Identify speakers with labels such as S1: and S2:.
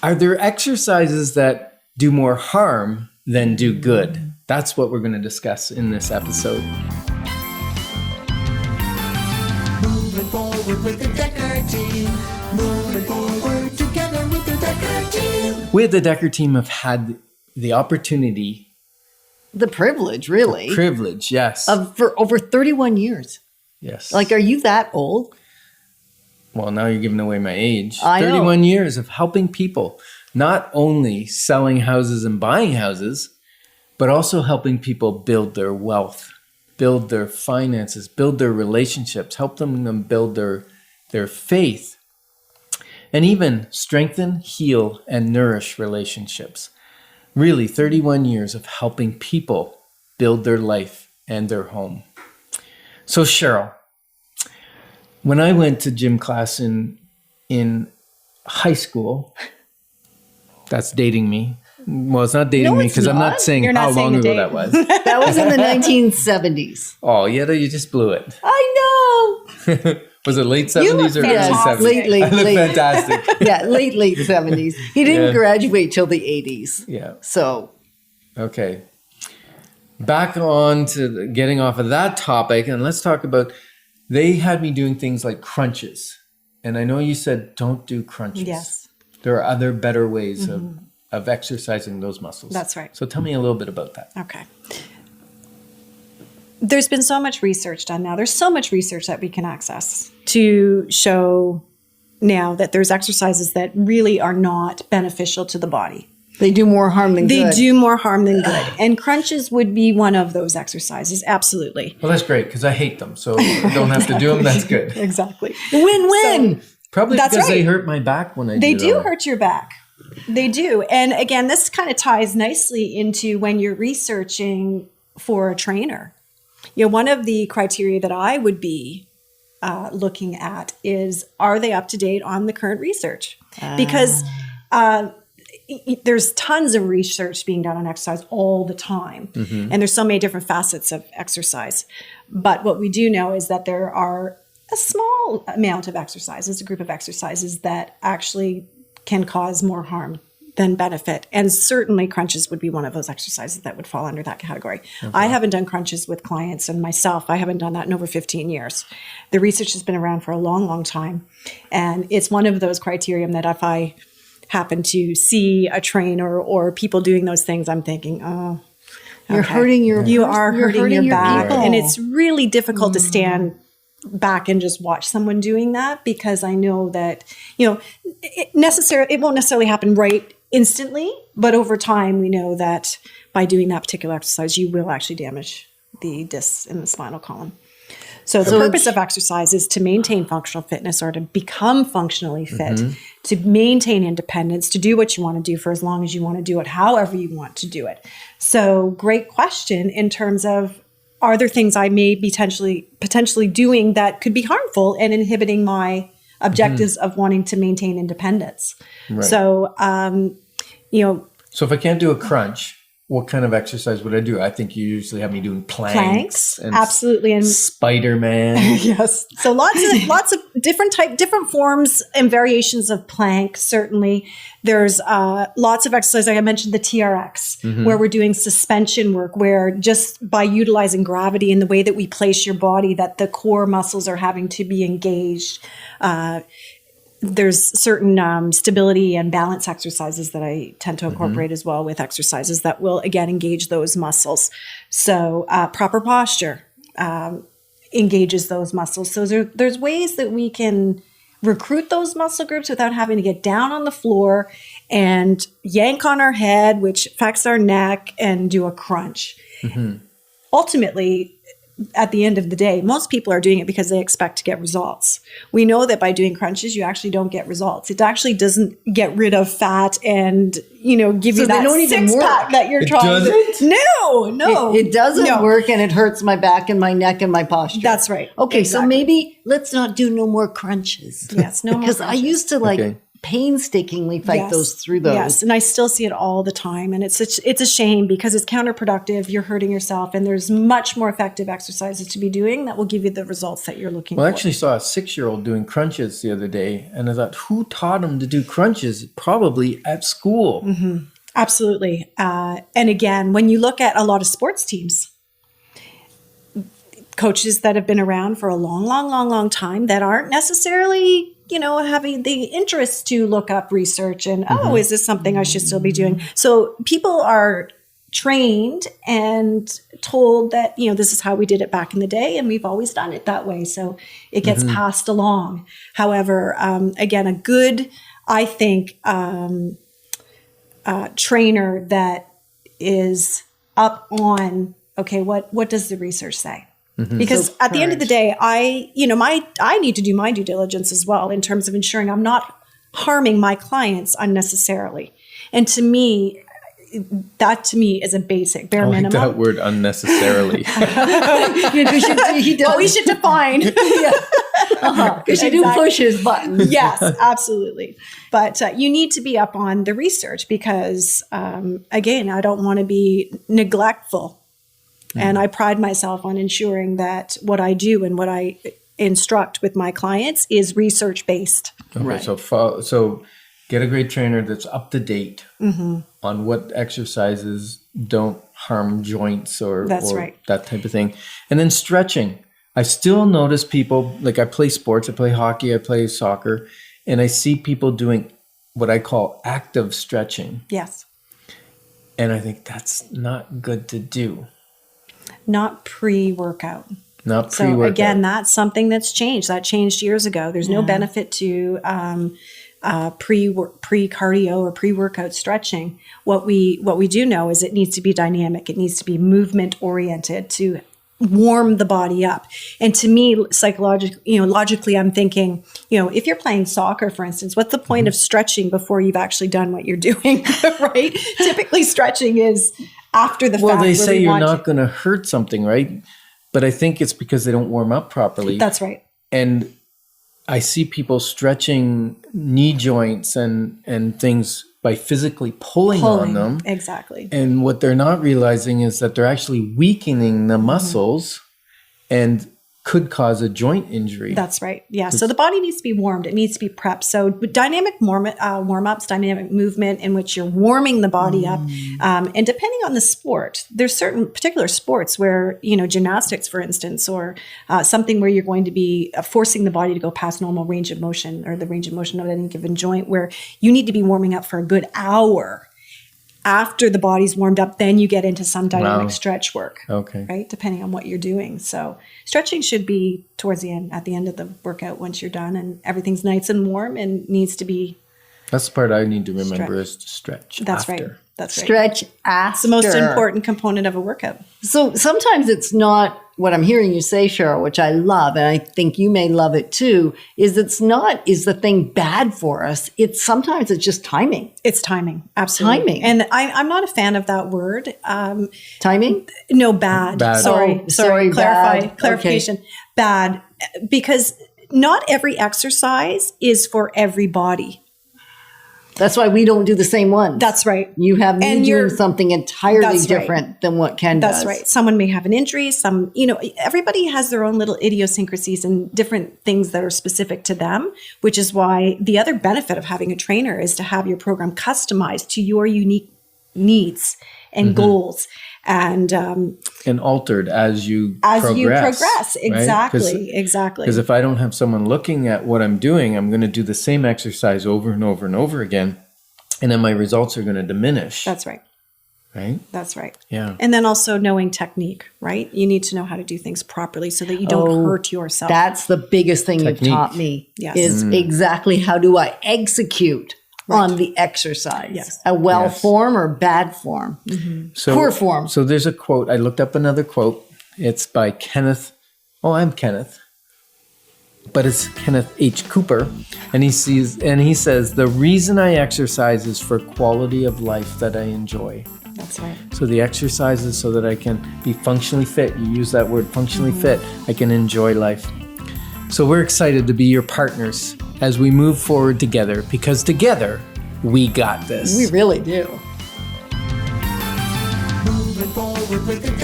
S1: Are there exercises that do more harm than do good? That's what we're going to discuss in this episode.
S2: Moving forward with the Decker team. Moving forward together with the Decker team.
S1: We at the Decker team have had the opportunity,
S3: The privilege, really.
S1: yes.
S3: For over 31 years.
S1: Yes.
S3: Like, are you that old?
S1: Well, now you're giving away my age.
S3: I know.
S1: 31 years of helping people, not only selling houses and buying houses, but also helping people build their wealth, build their finances, build their relationships, help them build their faith, and even strengthen, heal, and nourish relationships. Really, 31 years of helping people build their life and their home. So Cheryl, when I went to gym class in high school, that's dating me. Well, it's not dating me because I'm not saying
S4: You're
S1: how
S4: not saying
S1: long
S4: the
S1: ago
S4: date.
S1: that was.
S3: That was in the 1970s.
S1: Oh, yeah, you just blew it.
S3: I know.
S1: Was it late 70s
S4: You look
S1: or early
S4: fantastic.
S1: 70s?
S3: Late,
S1: I look
S3: late.
S1: fantastic.
S3: Yeah, late 70s. He didn't
S1: Yeah.
S3: graduate till the 80s.
S1: Yeah.
S3: So,
S1: Okay. Back on to getting off of that topic, and let's talk about, they had me doing things like crunches. And I know you said don't do crunches.
S4: Yes.
S1: There are other better ways of exercising those muscles.
S4: That's right.
S1: So tell me a little bit about that.
S4: Okay. There's been so much research done now. There's so much research that we can access to show now that there's exercises that really are not beneficial to the body.
S3: they do more harm than
S4: They
S3: good.
S4: do more harm than good. And crunches would be one of those exercises. Absolutely.
S1: Well, that's great because I hate them. So I don't have to do them. That's good.
S4: Exactly.
S3: Win-win.
S1: Probably
S4: That's
S1: because they
S4: right.
S1: hurt my back when I
S4: They
S1: do
S4: do
S1: them.
S4: hurt your back. They do. And again, this kind of ties nicely into when you're researching for a trainer. You know, one of the criteria that I would be looking at is, are they up to date on the current research? Because there's tons of research being done on exercise all the time. And there's so many different facets of exercise. But what we do know is that there are a small amount of exercises, a group of exercises that actually can cause more harm than benefit. And certainly crunches would be one of those exercises that would fall under that category. I haven't done crunches with clients, and myself, I haven't done that in over 15 years. The research has been around for a long, long time. And it's one of those criteria that if I happen to see a trainer or people doing those things, I'm thinking, oh,
S3: You're
S4: okay.
S3: hurting your
S4: You are
S3: you're
S4: hurting your back.
S3: people.
S4: And it's really difficult to stand back and just watch someone doing that, because I know that, you know, it won't necessarily happen right instantly, but over time we know that by doing that particular exercise, you will actually damage the discs in the spinal column. So the purpose of exercise is to maintain functional fitness, or to become functionally fit, to maintain independence, to do what you want to do for as long as you want to do it, however you want to do it. So great question in terms of, are there things I may be potentially doing that could be harmful and inhibiting my objectives of wanting to maintain independence?
S1: Right.
S4: So, you know,
S1: So if I can't do a crunch, what kind of exercise would I do? I think you usually have me doing planks and
S4: absolutely, and
S1: Spider-Man.
S4: yes. So lots of different forms and variations of plank. Certainly, there's lots of exercise. Like I mentioned, the TRX, where we're doing suspension work, where just by utilizing gravity and the way that we place your body, that the core muscles are having to be engaged. There's certain stability and balance exercises that I tend to incorporate as well with exercises that will, again, engage those muscles. So proper posture engages those muscles. So there's ways that we can recruit those muscle groups without having to get down on the floor and yank on our head, which affects our neck, and do a crunch. Ultimately, at the end of the day, most people are doing it because they expect to get results. We know that by doing crunches, you actually don't get results. It actually doesn't get rid of fat and, you know, give you
S3: they
S4: that
S3: don't even
S4: six-pack
S3: work.
S4: that you're
S1: It
S4: trying
S1: doesn't?
S4: to. No.
S3: It doesn't
S4: No.
S3: work, and it hurts my back and my neck and my posture.
S4: That's right.
S3: Okay, so
S4: Exactly.
S3: maybe let's not do no more crunches.
S4: Yes, no more
S3: Because I
S4: crunches.
S3: used to like
S1: Okay.
S3: painstakingly fight
S4: Yes.
S3: through those.
S4: Yes, and I still see it all the time, and it's a shame because it's counterproductive. You're hurting yourself, and there's much more effective exercises to be doing that will give you the results that you're looking
S1: Well, I
S4: for.
S1: actually saw a 6-year-old doing crunches the other day, and I thought, who taught him to do crunches? Probably at school.
S4: Absolutely. And again, when you look at a lot of sports teams, coaches that have been around for a long time that aren't necessarily, having the interest to look up research and, is this something I should still be doing? So people are trained and told that, this is how we did it back in the day, and we've always done it that way. So it gets passed along. However, again, a good, I think, trainer that is up on, okay, what does the research say? Because at the end of the day, I need to do my due diligence as well in terms of ensuring I'm not harming my clients unnecessarily. And to me, that is a basic bare
S1: I like
S4: minimum.
S1: that word unnecessarily.
S4: We should define.
S3: Because you do push his button.
S4: Yes, absolutely. But you need to be up on the research because, again, I don't want to be neglectful. And I pride myself on ensuring that what I do and what I instruct with my clients is research-based.
S1: Okay,
S3: Right.
S1: so get a great trainer that's up to date on what exercises don't harm joints or
S4: That's right.
S1: that type of thing. And then stretching. I still notice people, like I play sports, I play hockey, I play soccer, and I see people doing what I call active stretching.
S4: Yes.
S1: And I think that's not good to do.
S4: Not pre-workout.
S1: Not
S4: So
S1: pre-workout.
S4: again, that's something that's changed. That changed years ago. There's no benefit to pre-cardio or pre-workout stretching. What we do know is it needs to be dynamic. It needs to be movement oriented to warm the body up. And to me, logically, I'm thinking, if you're playing soccer, for instance, what's the point of stretching before you've actually done what you're doing, right? Typically, stretching is after the fact.
S1: Well, they
S4: where
S1: say
S4: we
S1: you're
S4: want
S1: not going to hurt something, right? But I think it's because they don't warm up properly.
S4: That's right.
S1: And I see people stretching knee joints and things by physically pulling on them.
S4: Exactly.
S1: And what they're not realizing is that they're actually weakening the muscles and could cause a joint injury.
S4: That's right. Yeah. So the body needs to be warmed. It needs to be prepped. So dynamic warm-ups, dynamic movement in which you're warming the body up. And depending on the sport, there's certain particular sports where, gymnastics, for instance, or something where you're going to be forcing the body to go past normal range of motion or the range of motion of any given joint, where you need to be warming up for a good hour. After the body's warmed up, then you get into some dynamic stretch work.
S1: Okay.
S4: Right? Depending on what you're doing. So stretching should be towards the end, at the end of the workout once you're done and everything's nice and warm and needs to be.
S1: That's the part I need to remember is to stretch.
S4: That's
S1: after.
S4: right. That's right.
S3: Stretch after.
S4: It's the most important component of a workout.
S3: So sometimes it's not what I'm hearing you say, Cheryl, which I love, and I think you may love it too, is is the thing bad for us? Sometimes it's just timing.
S4: It's timing. Absolutely.
S3: Timing.
S4: And I'm not a fan of that word.
S3: Timing?
S4: No, bad.
S1: Bad.
S3: Sorry, bad.
S4: Clarification.
S3: Okay.
S4: Bad. Because not every exercise is for everybody.
S3: That's why we don't do the same one.
S4: That's right.
S3: You have me
S4: And
S3: doing
S4: you're-
S3: something entirely
S4: That's right.
S3: different than what Ken does.
S4: That's right. Someone may have an injury. Everybody has their own little idiosyncrasies and different things that are specific to them, which is why the other benefit of having a trainer is to have your program customized to your unique needs and goals. And
S1: altered as you
S4: you progress.
S1: right?
S4: Exactly.
S1: Because if I don't have someone looking at what I'm doing, I'm going to do the same exercise over and over and over again. And then my results are going to diminish.
S4: That's right.
S1: Right?
S4: That's right.
S1: Yeah.
S4: And then also knowing technique, right? You need to know how to do things properly so that you don't hurt yourself.
S3: That's the biggest thing
S1: Technique.
S3: you've taught me
S4: Yes.
S3: is exactly how do I execute on the exercise.
S4: Yes.
S3: A well
S1: Yes.
S3: form or bad form.
S1: So,
S3: Poor form.
S1: So there's a quote. I looked up another quote. It's by Kenneth. Oh, I'm Kenneth. But it's Kenneth H. Cooper. And he says, the reason I exercise is for quality of life that I enjoy.
S4: That's right.
S1: So the exercise is so that I can be functionally fit. You use that word functionally fit. I can enjoy life. So we're excited to be your partners as we move forward together, because together we got this.
S3: We really do.
S2: Moving forward with the